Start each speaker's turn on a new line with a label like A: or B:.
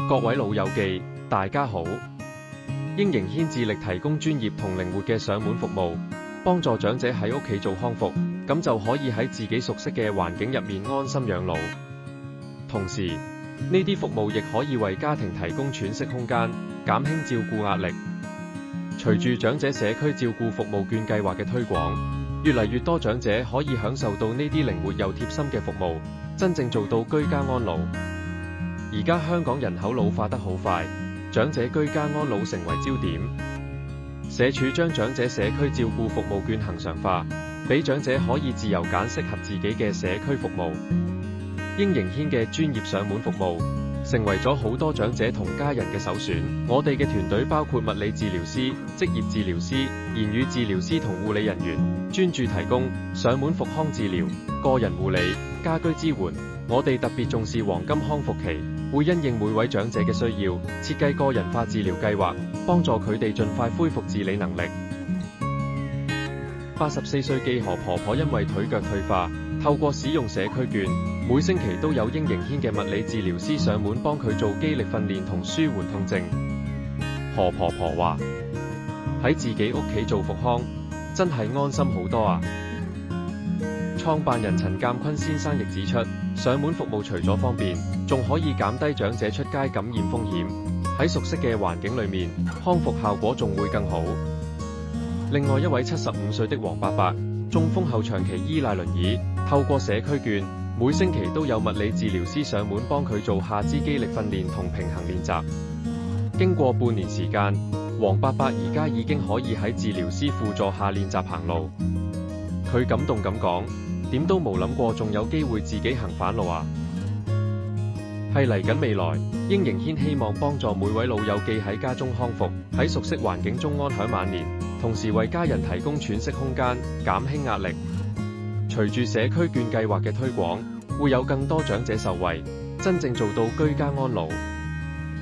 A: 各位老友記，大家好。英營軒致力提供專業同靈活嘅上門服務，幫助長者喺屋企做康復，咁就可以喺自己熟悉嘅環境入面安心養老。同時，呢啲服務亦可以為家庭提供喘息空間，減輕照顧壓力。隨住長者社區照顧服務券計劃嘅推廣，越嚟越多長者可以享受到呢啲靈活又貼心嘅服務，真正做到居家安老。而家香港人口老化得好快，長者居家安老成為焦點。社署將長者社區照顧服務券恆常化，俾長者可以自由揀適合自己嘅社區服務。英營軒嘅專業上門服務，成為咗好多長者同家人嘅首選。我哋嘅團隊包括物理治療師、職業治療師、言語治療師同護理人員，專注提供上門復康治療、個人護理、家居支援。我哋特別重視黃金康復期，會因應每位長者嘅需要，設計個人化治療計劃，幫助佢哋盡快恢復自理能力。84歲記何婆婆因為腿腳退化，透過使用社區券，每星期都有英營軒嘅物理治療師上門幫佢做肌力訓練同舒緩痛症。何婆婆話：喺自己屋企做復康，真係安心好多啊！創辦人陳鑑坤先生亦指出，上門服務除咗方便，仲可以減低長者出街感染風險。喺熟悉嘅環境裏面，康復效果仲會更好。另外一位75歲的黃伯伯，中風後長期依賴輪椅，透過社區券，每星期都有物理治療師上門幫佢做下肢肌力訓練同平衡練習。經過半年時間，黃伯伯而家已經可以喺治療師輔助下練習行路。佢感動咁講：點都冇諗過仲有機會自己行返路啊！係嚟緊未來，英營軒希望幫助每位老友記喺家中康復，喺熟悉環境中安享晚年，同時為家人提供喘息空間，減輕壓力。隨住社區券計劃嘅推廣，會有更多長者受惠，真正做到居家安老。